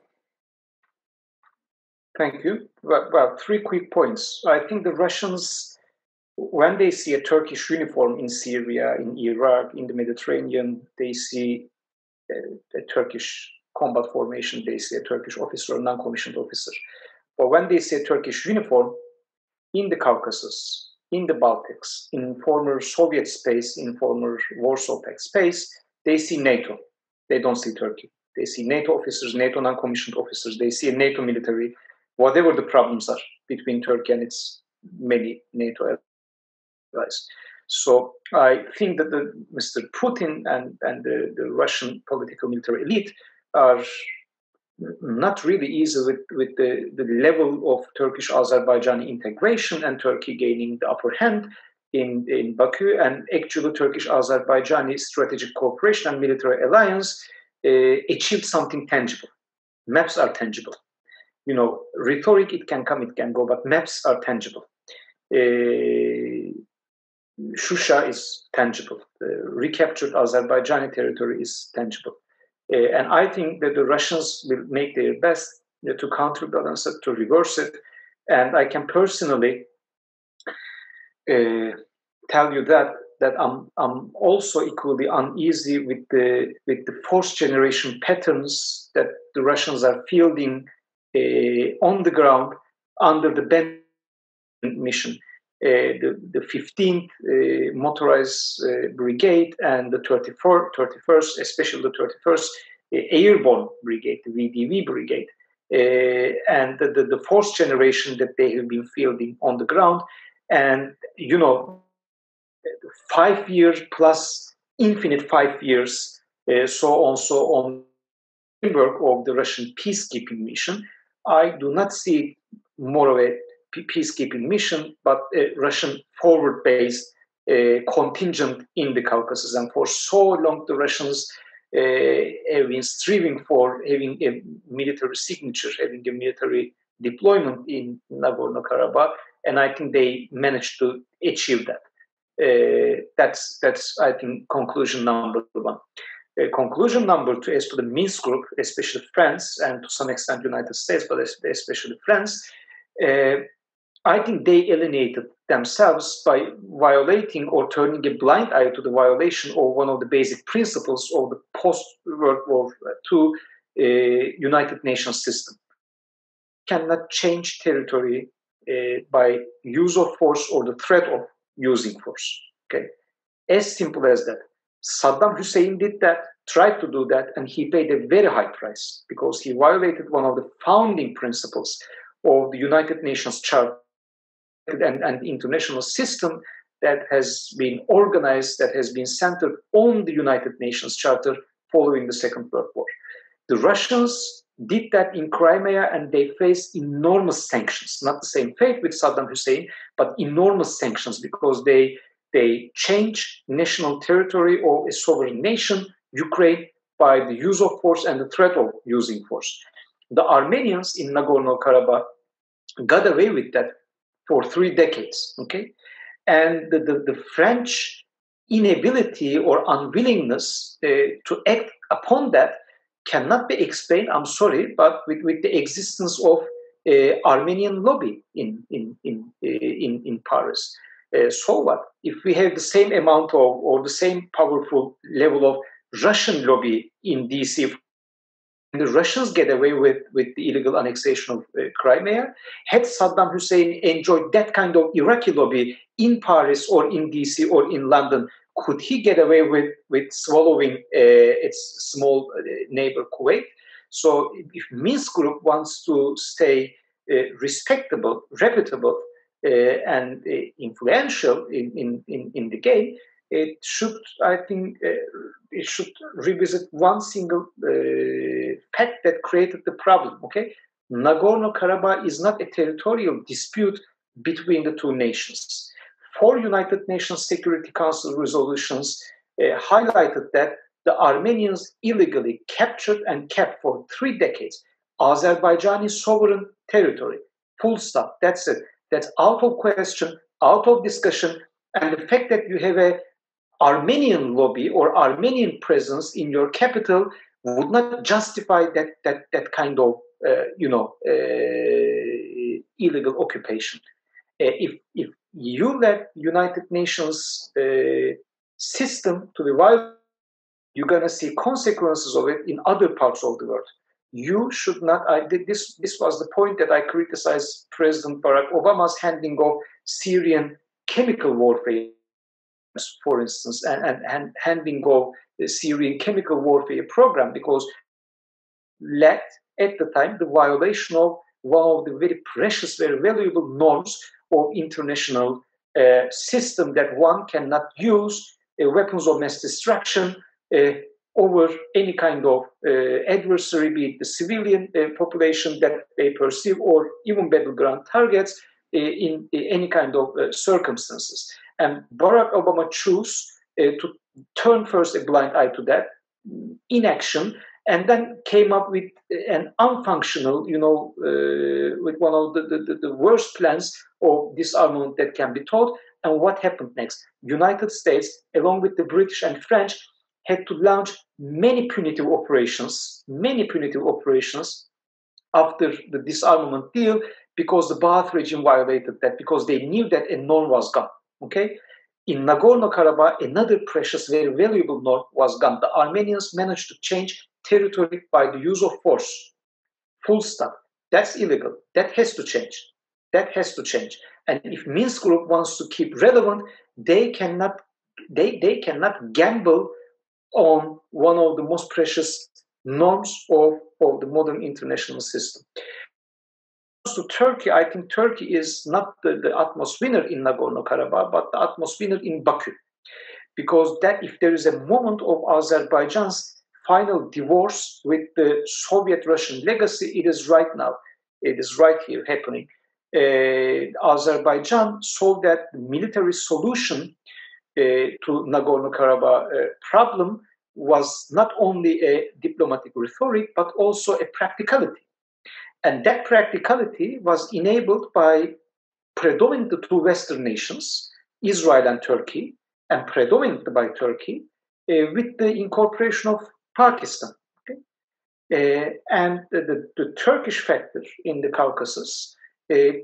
Thank you. Well, 3 quick points. I think the Russians, when they see a Turkish uniform in Syria, in Iraq, in the Mediterranean, they see a Turkish combat formation, they see a Turkish officer or non-commissioned officer. But when they see a Turkish uniform in the Caucasus, in the Baltics, in former Soviet space, in former Warsaw Pact space, they see NATO. They don't see Turkey. They see NATO officers, NATO non-commissioned officers. They see a NATO military, whatever the problems are between Turkey and its many NATO allies. So I think that Mr. Putin and the Russian political military elite are not really easy with the level of Turkish-Azerbaijani integration and Turkey gaining the upper hand in Baku, and actually Turkish-Azerbaijani strategic cooperation and military alliance achieved something tangible. Maps are tangible. You know, rhetoric, it can come, it can go, but maps are tangible. Shusha is tangible. Recaptured Azerbaijani territory is tangible. And I think that the Russians will make their best to counterbalance it, to reverse it. And I can personally tell you that I'm also equally uneasy with the fourth generation patterns that the Russians are fielding on the ground under the Ben mission. The 15th motorized brigade and the 31st, especially the 31st airborne brigade, the VDV brigade, and the fourth generation that they have been fielding on the ground. And, you know, 5 years plus infinite 5 years, so on framework of the Russian peacekeeping mission, I do not see more of a peacekeeping mission, but a Russian forward-based contingent in the Caucasus. And for so long, the Russians have been striving for having a military signature, having a military deployment in Nagorno-Karabakh, and I think they managed to achieve that. That's I think, conclusion number 1. Conclusion number 2, as to the Minsk group, especially France, and to some extent United States, but especially France, I think they alienated themselves by violating or turning a blind eye to the violation of one of the basic principles of the post-World War II United Nations system. Cannot change territory by use of force or the threat of using force. Okay, as simple as that. Saddam Hussein did that, tried to do that, and he paid a very high price because he violated one of the founding principles of the United Nations Charter and international system that has been organized, that has been centered on the United Nations Charter following the Second World War. The Russians did that in Crimea, and they faced enormous sanctions. Not the same fate with Saddam Hussein, but enormous sanctions because they changed national territory of a sovereign nation, Ukraine, by the use of force and the threat of using force. The Armenians in Nagorno-Karabakh got away with that for 3 decades, okay? And the French inability or unwillingness to act upon that cannot be explained, I'm sorry, but with the existence of Armenian lobby in Paris. So what? If we have the same amount of, or the same powerful level of Russian lobby in DC, the Russians get away with the illegal annexation of Crimea. Had Saddam Hussein enjoyed that kind of Iraqi lobby in Paris or in DC or in London, could he get away with swallowing its small neighbor Kuwait? So if Minsk group wants to stay respectable, reputable, and influential in the game, it should, I think, it should revisit one single fact that created the problem. Okay, Nagorno-Karabakh is not a territorial dispute between the two nations. 4 United Nations Security Council resolutions highlighted that the Armenians illegally captured and kept for 3 decades Azerbaijani sovereign territory. Full stop. That's it. That's out of question, out of discussion. And the fact that you have an Armenian lobby or Armenian presence in your capital would not justify that kind of illegal occupation. If you let United Nations system to be violated, you're going to see consequences of it in other parts of the world. You should not. This was the point that I criticized President Barack Obama's handling of Syrian chemical warfare, for instance, and handling of the Syrian chemical warfare program, because led at the time the violation of one of the very precious, very valuable norms of international system, that one cannot use weapons of mass destruction over any kind of adversary, be it the civilian population that they perceive, or even battleground targets in any kind of circumstances. And Barack Obama chose to turn first a blind eye to that inaction, and then came up with an unfunctional, with one of the worst plans of disarmament that can be taught. And what happened next? United States, along with the British and French, had to launch many punitive operations after the disarmament deal, because the Ba'ath regime violated that, because they knew that a norm was gone. Okay? In Nagorno-Karabakh, another precious, very valuable norm was gone. The Armenians managed to change territory by the use of force. Full stop. That's illegal. That has to change. That has to change. And if Minsk Group wants to keep relevant, they cannot gamble on one of the most precious norms of the modern international system. To Turkey, I think Turkey is not the utmost winner in Nagorno-Karabakh, but the utmost winner in Baku. Because that, if there is a moment of Azerbaijan's final divorce with the Soviet-Russian legacy, it is right now. It is right here happening. Azerbaijan saw that the military solution to Nagorno-Karabakh problem was not only a diplomatic rhetoric, but also a practicality. And that practicality was enabled by predominantly two Western nations, Israel and Turkey, and predominantly by Turkey, with the incorporation of Pakistan. Okay? And the Turkish factor in the Caucasus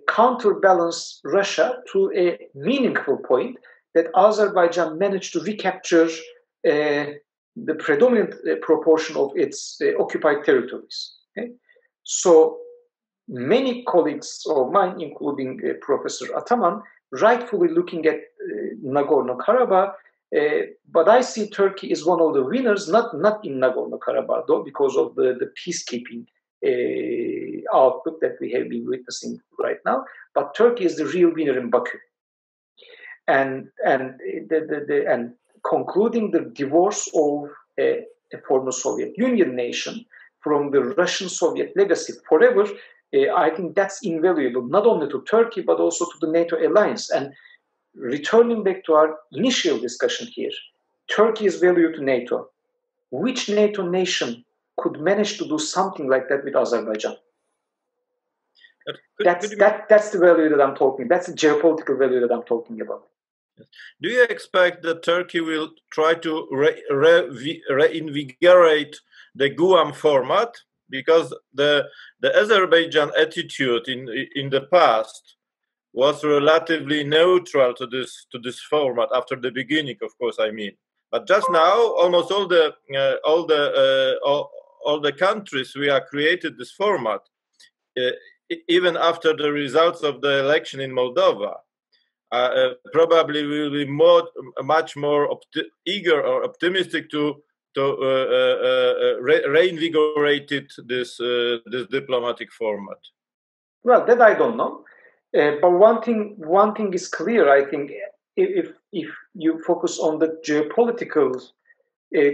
counterbalanced Russia to a meaningful point, that Azerbaijan managed to recapture the predominant proportion of its occupied territories. Okay? So many colleagues of mine, including Professor Ataman, rightfully looking at Nagorno-Karabakh, but I see Turkey is one of the winners, not in Nagorno-Karabakh, though, because of the peacekeeping outlook that we have been witnessing right now. But Turkey is the real winner in Baku, and concluding the divorce of a former Soviet Union nation from the Russian Soviet legacy forever. I think that's invaluable, not only to Turkey, but also to the NATO alliance. And returning back to our initial discussion here, Turkey is value to NATO. Which NATO nation could manage to do something like that with Azerbaijan? That's the value that I'm talking. That's the geopolitical value that I'm talking about. Do you expect that Turkey will try to reinvigorate the Guam format? Because the Azerbaijan attitude in the past was relatively neutral to this format after the beginning, of course. I mean, but just now, almost all the countries we have created this format, even after the results of the election in Moldova. Probably will be much more eager or optimistic to reinvigorate this diplomatic format. Well, that I don't know. But one thing is clear. I think if you focus on the geopolitical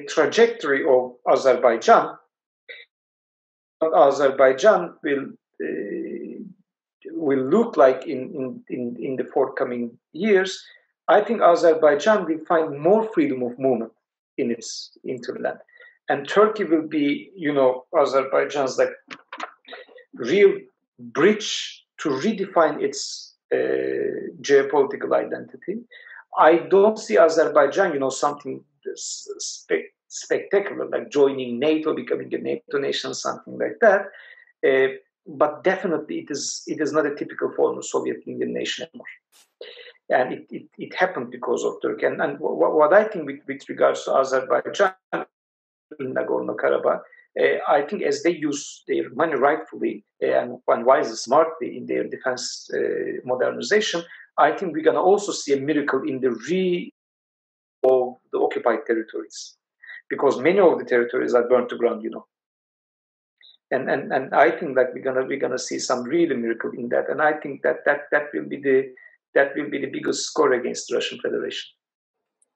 trajectory of Azerbaijan, what Azerbaijan will look like in the forthcoming years, I think Azerbaijan will find more freedom of movement in its hinterland, and Turkey will be, Azerbaijan's like real bridge to redefine its geopolitical identity. I don't see Azerbaijan, something spectacular like joining NATO, becoming a NATO nation, something like that. But definitely, it is not a typical form of Soviet Union nation anymore. And it happened because of Turkey. And what I think with regards to Azerbaijan in Nagorno-Karabakh, I think as they use their money rightfully and wisely, smartly in their defense modernization, I think we're going to also see a miracle in the of the occupied territories, because many of the territories are burnt to ground, And I think that we're gonna see some real miracle in that, and I think that will be the biggest score against the Russian Federation.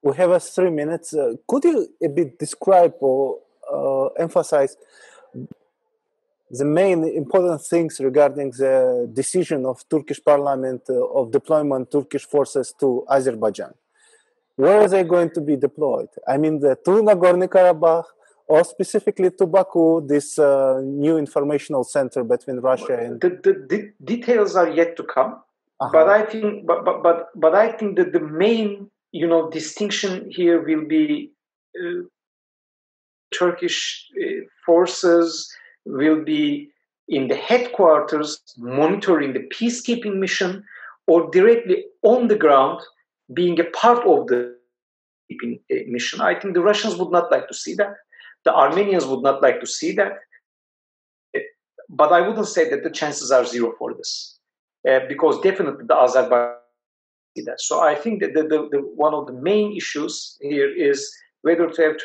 We have 3 minutes. Could you a bit describe or emphasize the main important things regarding the decision of Turkish parliament of deployment Turkish forces to Azerbaijan? Where are they going to be deployed? I mean, to Nagorno-Karabakh, or specifically to Baku, this new informational center between Russia and the details are yet to come. But I think, but I think that the main, distinction here will be Turkish forces will be in the headquarters monitoring the peacekeeping mission, or directly on the ground being a part of the peacekeeping mission. I think the Russians would not like to see that. The Armenians would not like to see that. But I wouldn't say that the chances are zero for this, because definitely the Azerbaijan see that. So I think that the one of the main issues here is whether to have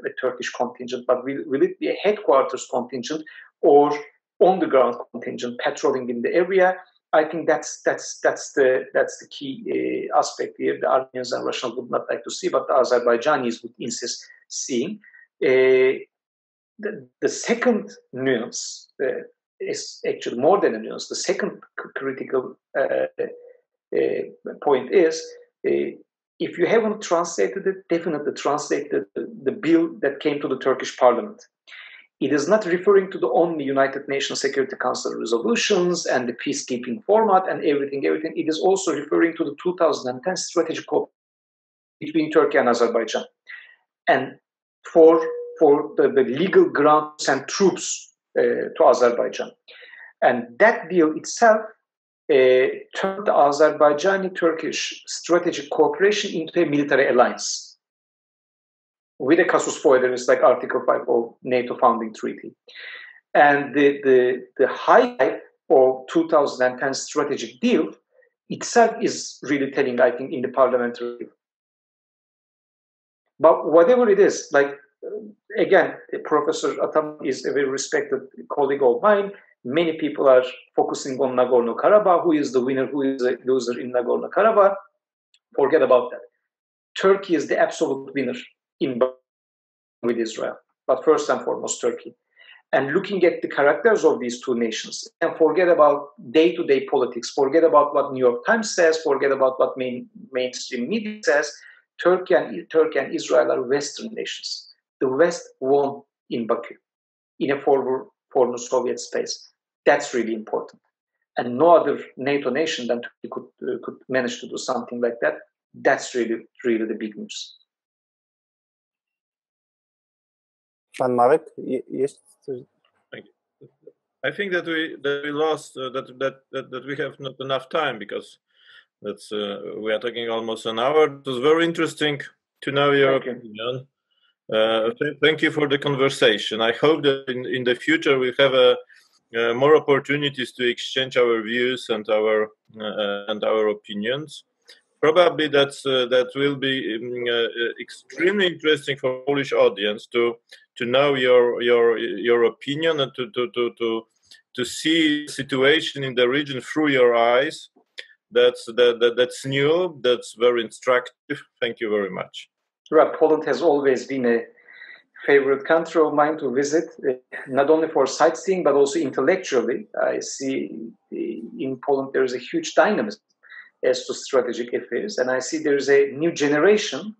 a Turkish contingent, but will it be a headquarters contingent or on the ground contingent patrolling in the area? I think that's the key aspect here. The Armenians and Russians would not like to see, but the Azerbaijanis would insist seeing. The second nuance is actually more than a nuance. The second critical point is, if you haven't translated it, definitely translate the bill that came to the Turkish parliament. It is not referring to the only United Nations Security Council resolutions and the peacekeeping format and everything. It is also referring to the 2010 strategic cooperation between Turkey and Azerbaijan. And for the legal ground to send troops to Azerbaijan. And that deal itself turned the Azerbaijani-Turkish strategic cooperation into a military alliance with a casus belli, like Article 5 of NATO founding treaty. And the highlight of 2010 strategic deal itself is really telling, I think, in the parliamentary. But whatever it is, like, again, Professor Ataman is a very respected colleague of mine. Many people are focusing on Nagorno-Karabakh, who is the winner, who is the loser in Nagorno-Karabakh. Forget about that. Turkey is the absolute winner with Israel, but first and foremost Turkey. And looking at the characters of these two nations, and forget about day-to-day politics, forget about what New York Times says, forget about what mainstream media says. Turkey and Israel are Western nations. The West won in Baku, in a former Soviet space. That's really important. And no other NATO nation than Turkey could manage to do something like that. That's really, really the big news. Pan Marek, yes. Thank you. I think that we lost that we have not enough time, because we are talking almost an hour. It was very interesting to know your opinion. Thank you for the conversation. I hope that in the future we have more opportunities to exchange our views and our opinions. Probably that will be extremely interesting for Polish audience to know your opinion and to see the situation in the region through your eyes. That's new. That's very instructive. Thank you very much. Right. Poland has always been a favorite country of mine to visit, not only for sightseeing, but also intellectually. I see in Poland there is a huge dynamism as to strategic affairs, and I see there is a new generation,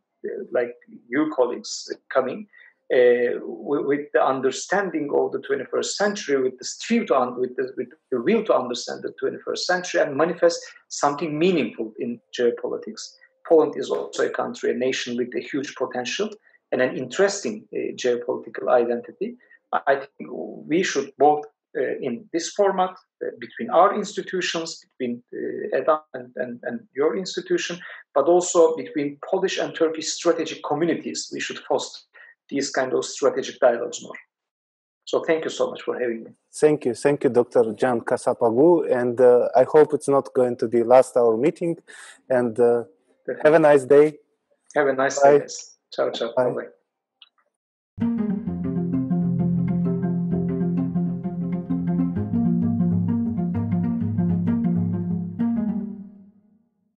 like your colleagues, coming with the understanding of the 21st century, with the will to understand the 21st century and manifest something meaningful in geopolitics. Poland is also a country, a nation with a huge potential and an interesting geopolitical identity. I think we should both, in this format, between our institutions, between EDA and your institution, but also between Polish and Turkish strategic communities, we should foster these kind of strategic dialogues more. So thank you so much for having me. Thank you, Dr. Can Kasapoglu, and I hope it's not going to be last our meeting. And have a nice day. Have a nice day. Ciao, ciao. Bye. Bye-bye.